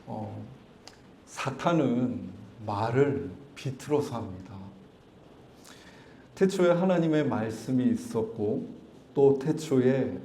어, 사탄은 말을 비틀어서 합니다. 태초에 하나님의 말씀이 있었고 또 태초에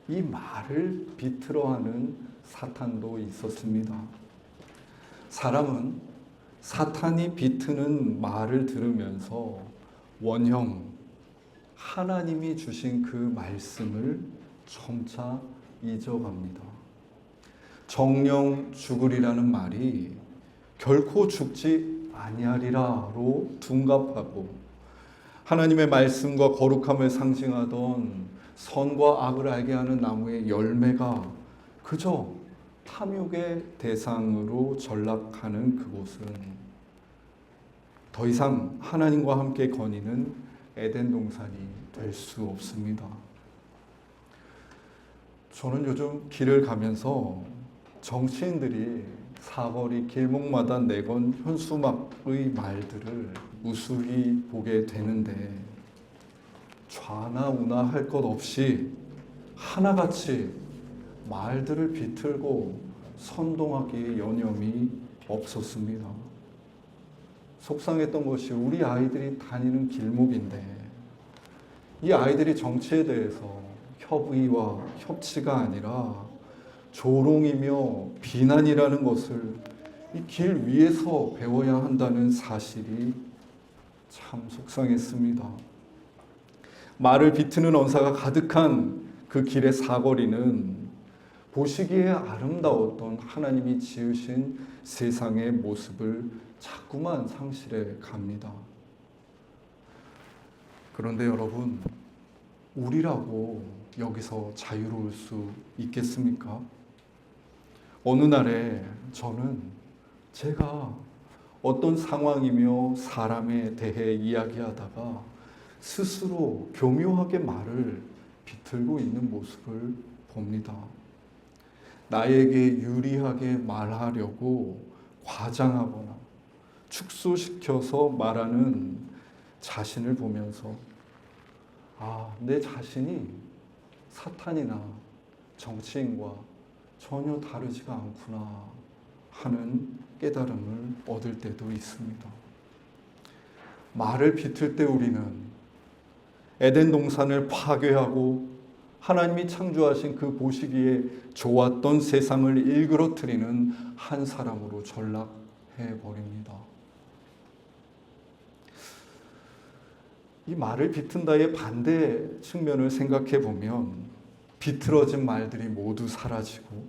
이 말을 비틀어하는 사탄도 있었습니다. 사람은 사탄이 비트는 말을 들으면서 원형 하나님이 주신 그 말씀을 점차 잊어갑니다. 정령 죽으리라는 말이 결코 죽지 아니하리라로 둔갑하고 하나님의 말씀과 거룩함을 상징하던 선과 악을 알게 하는 나무의 열매가 그저 탐욕의 대상으로 전락하는 그곳은 더 이상 하나님과 함께 거니는 에덴 동산이 될 수 없습니다. 저는 요즘 길을 가면서 정치인들이 사거리 길목마다 내건 현수막의 말들을 무수히 보게 되는데 좌나 우나 할 것 없이 하나같이 말들을 비틀고 선동하기에 여념이 없었습니다. 속상했던 것이 우리 아이들이 다니는 길목인데 이 아이들이 정치에 대해서 협의와 협치가 아니라 조롱이며 비난이라는 것을 이 길 위에서 배워야 한다는 사실이 참 속상했습니다. 말을 비트는 언사가 가득한 그 길의 사거리는 보시기에 아름다웠던 하나님이 지으신 세상의 모습을 자꾸만 상실해 갑니다. 그런데 여러분, 우리라고 여기서 자유로울 수 있겠습니까? 어느 날에 저는 제가 어떤 상황이며 사람에 대해 이야기하다가 스스로 교묘하게 말을 비틀고 있는 모습을 봅니다. 나에게 유리하게 말하려고 과장하거나 축소시켜서 말하는 자신을 보면서 내 자신이 사탄이나 정치인과 전혀 다르지가 않구나 하는 깨달음을 얻을 때도 있습니다. 말을 비틀 때 우리는 에덴 동산을 파괴하고 하나님이 창조하신 그 보시기에 좋았던 세상을 일그러뜨리는 한 사람으로 전락해 버립니다. 이 말을 비튼다의 반대 측면을 생각해 보면 비틀어진 말들이 모두 사라지고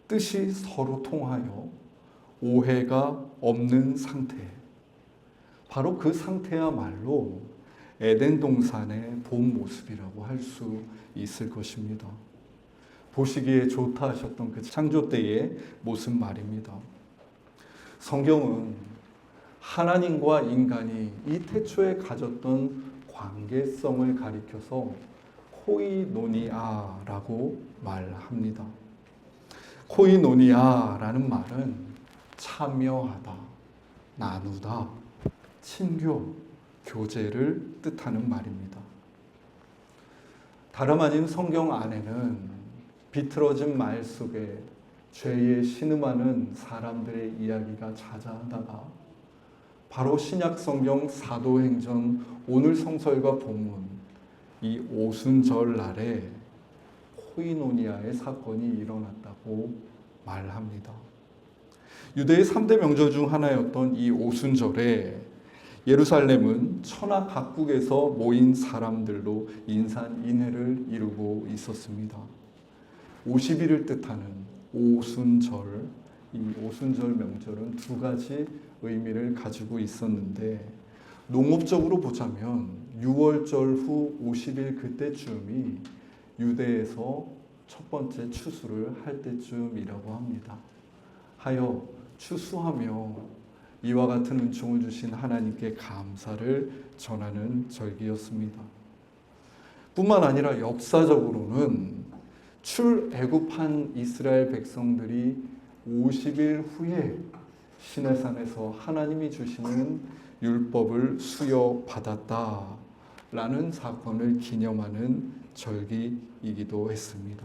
뜻이 서로 통하여 오해가 없는 상태, 바로 그 상태야말로 에덴 동산의 본 모습이라고 할 수 있을 것입니다. 보시기에 좋다 하셨던 그 창조 때의 모습 말입니다. 성경은 하나님과 인간이 이 태초에 가졌던 관계성을 가리켜서 코이노니아라고 말합니다. 코이노니아라는 말은 참여하다, 나누다, 친교, 교제를 뜻하는 말입니다. 다름 아닌 성경 안에는 비틀어진 말 속에 죄에 신음하는 사람들의 이야기가 자자하다가 바로 신약 성경 사도행전 오늘 성설과 본문 이 오순절 날에 코이노니아의 사건이 일어났다고 말합니다. 유대의 3대 명절 중 하나였던 이 오순절에 예루살렘은 천하 각국에서 모인 사람들로 인산인해를 이루고 있었습니다. 50일을 뜻하는 오순절, 이 오순절 명절은 두 가지 의미를 가지고 있었는데 농업적으로 보자면 6월절 후 50일 그때쯤이 유대에서 첫 번째 추수를 할 때쯤이라고 합니다. 하여 추수하며 이와 같은 은총을 주신 하나님께 감사를 전하는 절기였습니다. 뿐만 아니라 역사적으로는 출애굽한 이스라엘 백성들이 50일 후에 시내산에서 하나님이 주시는 율법을 수여받았다라는 사건을 기념하는 절기이기도 했습니다.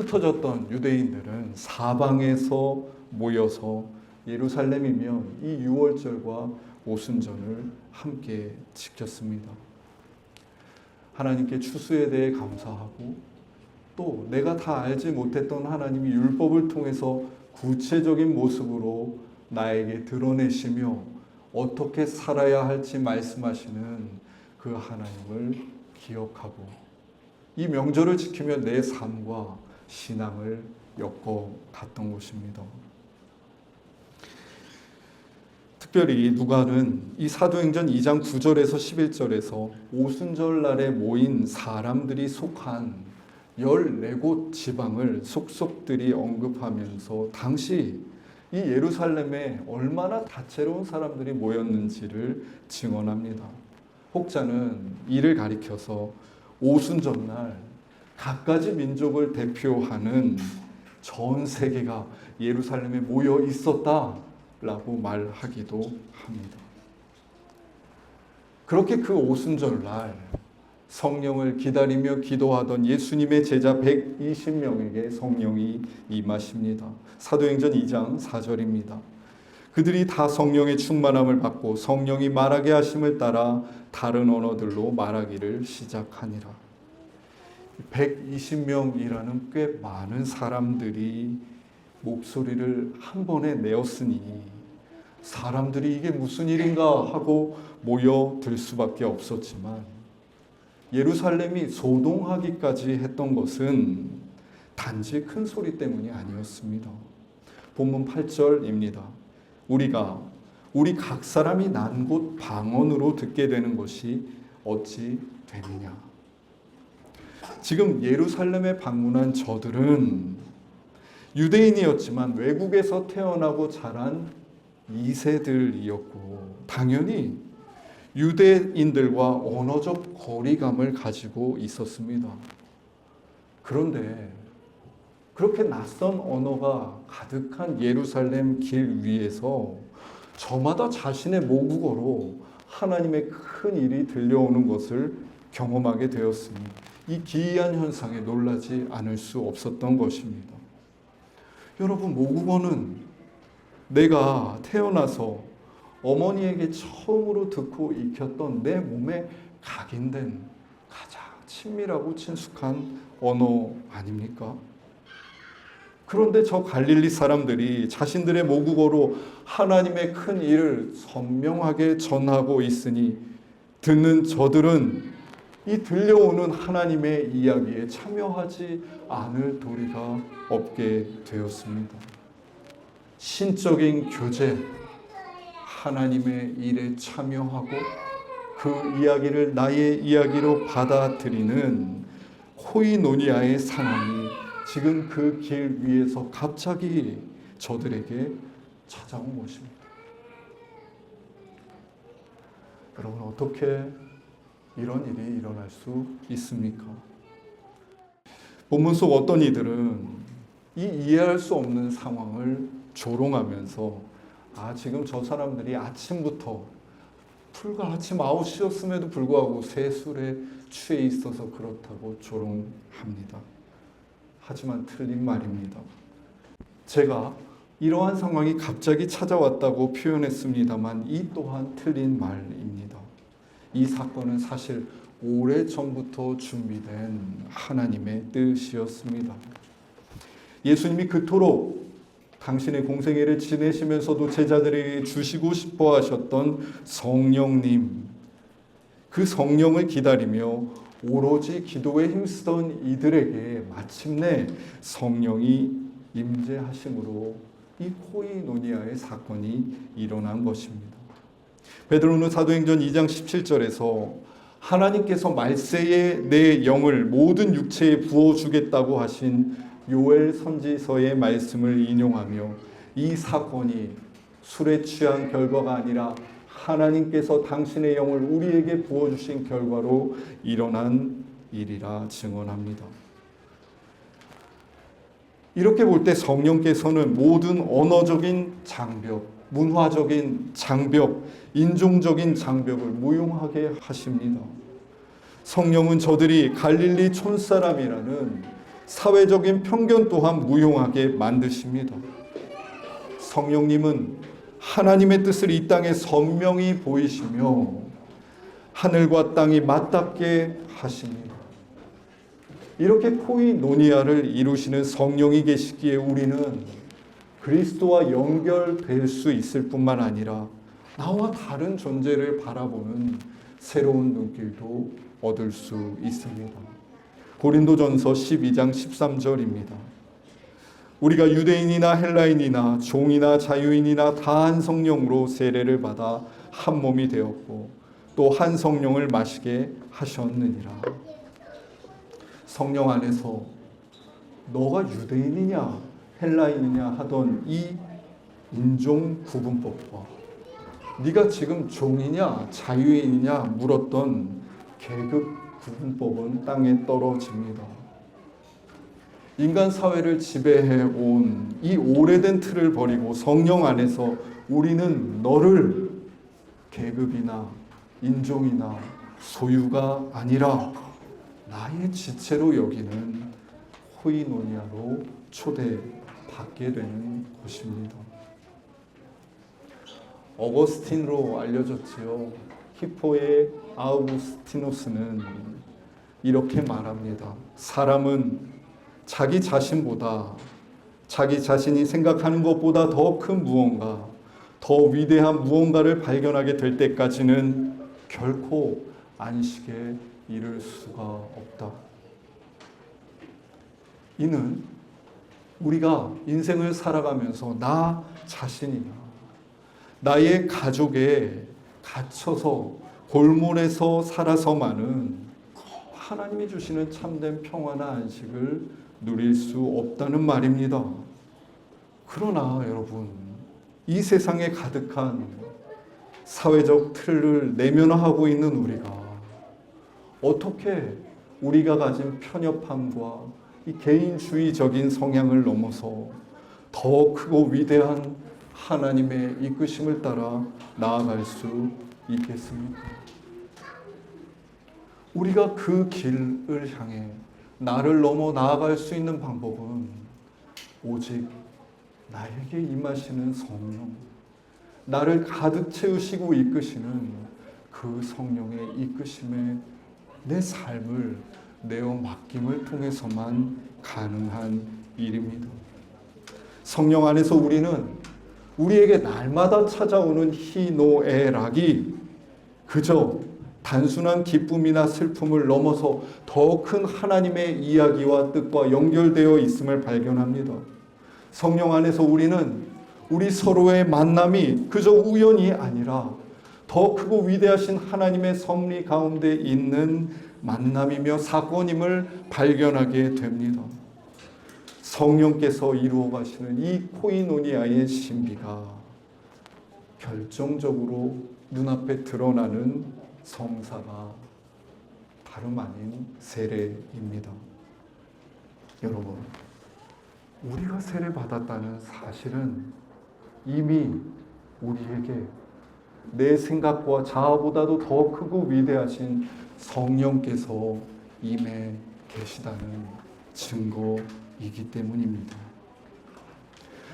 흩어졌던 유대인들은 사방에서 모여서 예루살렘이면 이 유월절과 오순절을 함께 지켰습니다. 하나님께 추수에 대해 감사하고 또 내가 다 알지 못했던 하나님이 율법을 통해서 구체적인 모습으로 나에게 드러내시며 어떻게 살아야 할지 말씀하시는 그 하나님을 기억하고 이 명절을 지키며 내 삶과 신앙을 엮어갔던 것입니다. 특별히 누가는 이 사도행전 2장 9절에서 11절에서 오순절 날에 모인 사람들이 속한 14곳 지방을 속속들이 언급하면서 당시 이 예루살렘에 얼마나 다채로운 사람들이 모였는지를 증언합니다. 혹자는 이를 가리켜서 오순절날 갖가지 민족을 대표하는 전 세계가 예루살렘에 모여 있었다라고 말하기도 합니다. 그렇게 그 오순절날 성령을 기다리며 기도하던 예수님의 제자 120명에게 성령이 임하십니다. 사도행전 2장 4절입니다. 그들이 다 성령의 충만함을 받고 성령이 말하게 하심을 따라 다른 언어들로 말하기를 시작하니라. 120명이라는 꽤 많은 사람들이 목소리를 한 번에 내었으니 사람들이 이게 무슨 일인가 하고 모여들 수밖에 없었지만 예루살렘이 소동하기까지 했던 것은 단지 큰 소리 때문이 아니었습니다. 본문 8절입니다. 우리 각 사람이 난 곳 방언으로 듣게 되는 것이 어찌 되느냐. 지금 예루살렘에 방문한 저들은 유대인이었지만 외국에서 태어나고 자란 2세들이었고 당연히 유대인들과 언어적 거리감을 가지고 있었습니다. 그런데 그렇게 낯선 언어가 가득한 예루살렘 길 위에서 저마다 자신의 모국어로 하나님의 큰 일이 들려오는 것을 경험하게 되었으니 이 기이한 현상에 놀라지 않을 수 없었던 것입니다. 여러분, 모국어는 내가 태어나서 어머니에게 처음으로 듣고 익혔던 내 몸에 각인된 가장 친밀하고 친숙한 언어 아닙니까? 그런데 저 갈릴리 사람들이 자신들의 모국어로 하나님의 큰 일을 선명하게 전하고 있으니 듣는 저들은 이 들려오는 하나님의 이야기에 참여하지 않을 도리가 없게 되었습니다. 신적인 교제, 하나님의 일에 참여하고 그 이야기를 나의 이야기로 받아들이는 코이노니아의 상황이 지금 그 길 위에서 갑자기 저들에게 찾아온 것입니다. 여러분, 어떻게 이런 일이 일어날 수 있습니까? 본문 속 어떤 이들은 이 이해할 수 없는 상황을 조롱하면서 지금 저 사람들이 아침부터 불과 아침 9시였음에도 불구하고 새술에 취해 있어서 그렇다고 조롱합니다. 하지만 틀린 말입니다. 제가 이러한 상황이 갑자기 찾아왔다고 표현했습니다만 이 또한 틀린 말입니다. 이 사건은 사실 오래전부터 준비된 하나님의 뜻이었습니다. 예수님이 그토록 당신의 공생애를 지내시면서도 제자들에게 주시고 싶어 하셨던 성령님, 그 성령을 기다리며 오로지 기도에 힘쓰던 이들에게 마침내 성령이 임재하심으로 이 코이노니아의 사건이 일어난 것입니다. 베드로는 사도행전 2장 17절에서 하나님께서 말세에 내 영을 모든 육체에 부어주겠다고 하신 요엘 선지서의 말씀을 인용하며 이 사건이 술에 취한 결과가 아니라 하나님께서 당신의 영을 우리에게 부어주신 결과로 일어난 일이라 증언합니다. 이렇게 볼 때 성령께서는 모든 언어적인 장벽, 문화적인 장벽, 인종적인 장벽을 무용하게 하십니다. 성령은 저들이 갈릴리 촌사람이라는 사회적인 편견 또한 무용하게 만드십니다. 성령님은 하나님의 뜻을 이 땅에 선명히 보이시며 하늘과 땅이 맞닿게 하십니다. 이렇게 코이노니아를 이루시는 성령이 계시기에 우리는 그리스도와 연결될 수 있을 뿐만 아니라 나와 다른 존재를 바라보는 새로운 눈길도 얻을 수 있습니다. 고린도전서 12장 13절입니다. 우리가 유대인이나 헬라인이나 종이나 자유인이나 다 한 성령으로 세례를 받아 한 몸이 되었고 또 한 성령을 마시게 하셨느니라. 성령 안에서 너가 유대인이냐 헬라인이냐 하던 이 인종 구분법과 네가 지금 종이냐 자유인이냐 물었던 계급 구분법은 땅에 떨어집니다. 인간 사회를 지배해온 이 오래된 틀을 버리고 성령 안에서 우리는 너를 계급이나 인종이나 소유가 아니라 나의 지체로 여기는 코이노니아로 초대받게 되는 것입니다. 어거스틴으로 알려졌지요. 히포의 아우구스티누스는 이렇게 말합니다. 사람은 자기 자신보다 자기 자신이 생각하는 것보다 더 큰 무언가, 더 위대한 무언가를 발견하게 될 때까지는 결코 안식에 이를 수가 없다. 이는 우리가 인생을 살아가면서 나 자신이나 나의 가족에 갇혀서 골몰에서 살아서만은 하나님이 주시는 참된 평화나 안식을 누릴 수 없다는 말입니다. 그러나 여러분, 이 세상에 가득한 사회적 틀을 내면화하고 있는 우리가 어떻게 우리가 가진 편협함과 이 개인주의적인 성향을 넘어서 더 크고 위대한 하나님의 이끄심을 따라 나아갈 수 있겠습니까? 우리가 그 길을 향해 나를 넘어 나아갈 수 있는 방법은 오직 나에게 임하시는 성령, 나를 가득 채우시고 이끄시는 그 성령의 이끄심에 내 삶을 내어 맡김을 통해서만 가능한 일입니다. 성령 안에서 우리는 우리에게 날마다 찾아오는 희노애락이 그저 단순한 기쁨이나 슬픔을 넘어서 더 큰 하나님의 이야기와 뜻과 연결되어 있음을 발견합니다. 성령 안에서 우리는 우리 서로의 만남이 그저 우연이 아니라 더 크고 위대하신 하나님의 섭리 가운데 있는 만남이며 사건임을 발견하게 됩니다. 성령께서 이루어 가시는 이 코이노니아의 신비가 결정적으로 눈앞에 드러나는 성사가 다름 아닌 세례입니다. 여러분, 우리가 세례 받았다는 사실은 이미 우리에게 내 생각과 자아보다도 더 크고 위대하신 성령께서 임해 계시다는 증거이기 때문입니다.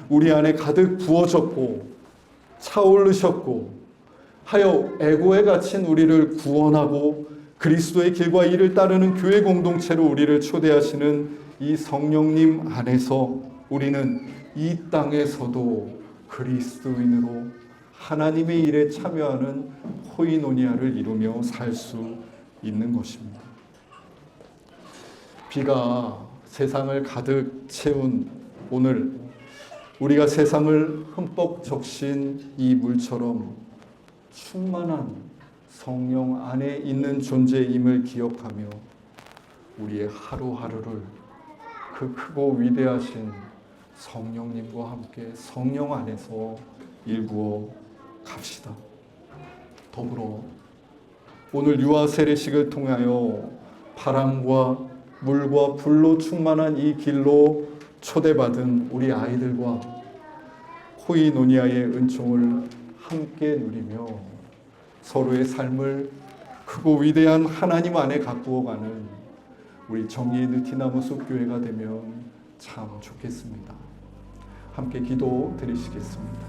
우리 안에 가득 부어졌고 차오르셨고 하여 애고에 갇힌 우리를 구원하고 그리스도의 길과 이를 따르는 교회 공동체로 우리를 초대하시는 이 성령님 안에서 우리는 이 땅에서도 그리스도인으로 하나님의 일에 참여하는 코이노니아를 이루며 살 수 있는 것입니다. 비가 세상을 가득 채운 오늘 우리가 세상을 흠뻑 적신 이 물처럼 충만한 성령 안에 있는 존재임을 기억하며 우리의 하루하루를 그 크고 위대하신 성령님과 함께 성령 안에서 일구어 갑시다. 더불어 오늘 유아 세례식을 통하여 바람과 물과 불로 충만한 이 길로 초대받은 우리 아이들과 코이노니아의 은총을 함께 누리며 서로의 삶을 크고 위대한 하나님 안에 가꾸어가는 우리 정의의 느티나무 숲 교회가 되면 참 좋겠습니다. 함께 기도 드리시겠습니다.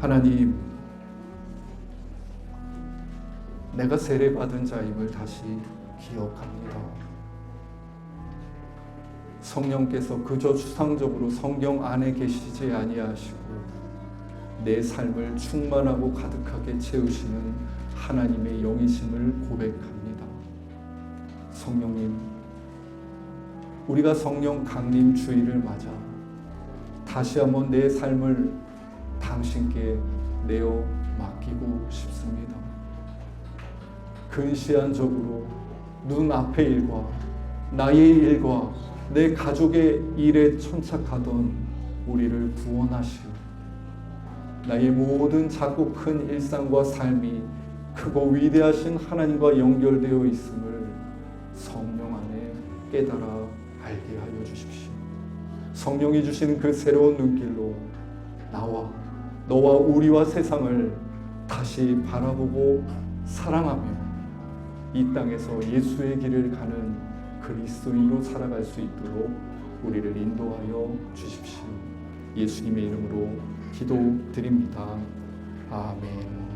하나님, 내가 세례받은 자임을 다시 기억합니다. 성령께서 그저 추상적으로 성경 안에 계시지 아니하시고 내 삶을 충만하고 가득하게 채우시는 하나님의 영이심을 고백합니다. 성령님, 우리가 성령 강림 주일을 맞아 다시 한번 내 삶을 당신께 내어 맡기고 싶습니다. 근시안적으로 눈앞의 일과 나의 일과 내 가족의 일에 천착하던 우리를 구원하시오. 나의 모든 작고 큰 일상과 삶이 크고 위대하신 하나님과 연결되어 있음을 성령 안에 깨달아 알게 하여 주십시오. 성령이 주시는 그 새로운 눈길로 너와 우리와 세상을 다시 바라보고 사랑하며 이 땅에서 예수의 길을 가는 그리스도인으로 살아갈 수 있도록 우리를 인도하여 주십시오. 예수님의 이름으로 기도드립니다. 아멘.